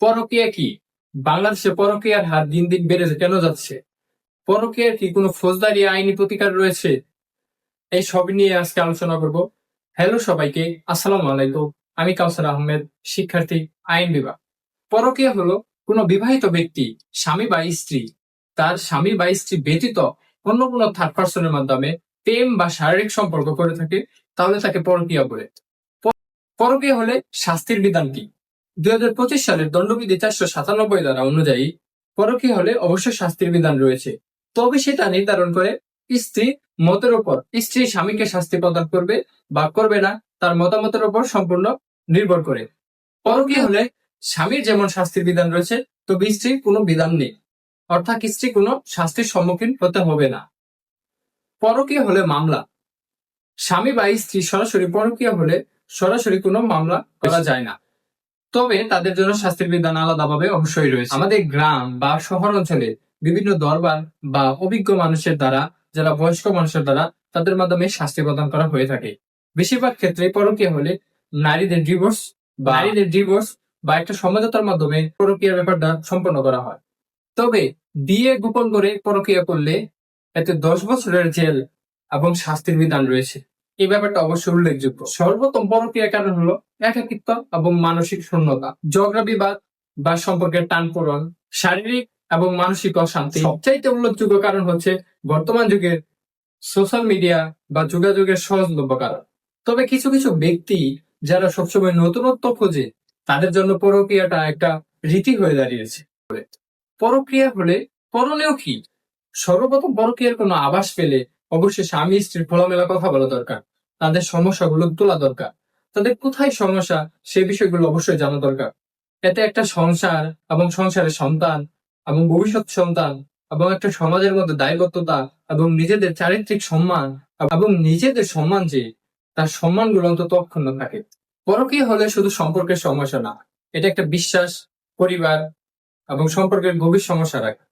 পরকীয়া কি? বাংলাদেশে পরকীয়ার হার দিন দিন বেড়ে কেন যাচ্ছে? পরকীয়ার কি কোনো ফৌজদারি আইনি প্রতিকার রয়েছে? এই সব নিয়ে আজকে আলোচনা করব। হ্যালো সবাইকে, আসসালামু আলাইকুম। আমি কাউসার আহমেদ, শিক্ষার্থী, আইন বিভাগ। পরকীয়া হলো কোনো বিবাহিত ব্যক্তি, স্বামী বা স্ত্রী, তার স্বামী বা স্ত্রী ব্যতীত অন্য কোনো থার্ড পার্সনের মাধ্যমে প্রেম বা শারীরিক সম্পর্ক করে থাকে, তাহলে তাকে পরকীয়া বলে। পরকীয়া হলে শাস্তির বিধান কি? 2025 সালের দণ্ডবিধি 497 ধারা অনুযায়ী পরকীয়া হলে অবশ্যই শাস্তির বিধান রয়েছে। তবে সেটা নির্ধারণ করে স্ত্রী মতের উপর। স্ত্রী স্বামীকে শাস্তি প্রদান করবে বা করবে না তার মতামতের উপর সম্পূর্ণ নির্ভর করে। পরকীয়া হলে স্বামীর যেমন শাস্তির বিধান রয়েছে, তবে স্ত্রীর কোনো বিধান নেই, অর্থাৎ স্ত্রী কোনো শাস্তির সম্মুখীন হতে হবে না। পরকীয়া হলে মামলা। স্বামী বা স্ত্রী সরাসরি পরকীয়া হলে সরাসরি কোনো মামলা করা যায় না, তবে তাদের জন্য শাস্তির বিধান আলাদাভাবে অবশ্যই রয়েছে। আমাদের গ্রাম বা শহর অঞ্চলে বিভিন্ন দরবার বা অভিজ্ঞ মানুষের দ্বারা, যারা বয়স্ক মানুষের দ্বারা, তাদের মাধ্যমে শাস্তি প্রদান করা হয়ে থাকে। বেশিরভাগ ক্ষেত্রে পরকীয়া হলে নারীদের ডিভোর্স বা একটা সমঝোতার মাধ্যমে পরকীয়ার ব্যাপারটা সম্পন্ন করা হয়। তবে বিয়ে গোপন করে পরকীয়া করলে এতে 10 বছরের জেল এবং শাস্তির বিধান রয়েছে। এই ব্যাপারটা অবশ্যই উল্লেখযোগ্য। সর্বোত্তম পরকীয়ার কারণ হলো একাকিত্ব এবং মানসিক শূন্যতা, ঝগড়া বিবাদ বা সম্পর্কের টানপোড়েন, শারীরিক এবং মানসিক অশান্তি। সবচাইতে উল্লেখযোগ্য কারণ হচ্ছে বর্তমান যুগের সোশ্যাল মিডিয়া বা যোগাযোগের সহজলভ্য কারণ। তবে কিছু কিছু ব্যক্তি যারা সবসময় নতুনত্ব খোঁজে, তাদের জন্য পরকীয়াটা একটা রীতি হয়ে দাঁড়িয়েছে। পরক্রিয়া হলে করণীয় কি? সর্বপ্রথম পরকীয়ার কোনো আভাস পেলে অবশ্যই স্বামী স্ত্রীর খোলামেলা কথা বলা দরকার। তাদের সমস্যাগুলো তোলা দরকার। তাদের কোথায় সমস্যা সে বিষয়গুলো অবশ্যই জানা দরকার। এতে একটা সংসার এবং সংসারের সন্তান এবং ভবিষ্যৎ সন্তান এবং একটা সমাজের মধ্যে দায়বদ্ধতা এবং নিজেদের চারিত্রিক সম্মান এবং নিজেদের সম্মান, যে তার সম্মানগুলো অন্তত অক্ষুণ্ণ থাকে। পরকীয়া হলে শুধু সম্পর্কের সমস্যা না, এটা একটা বিশ্বাস, পরিবার এবং সম্পর্কের গভীর সমস্যা রাখে।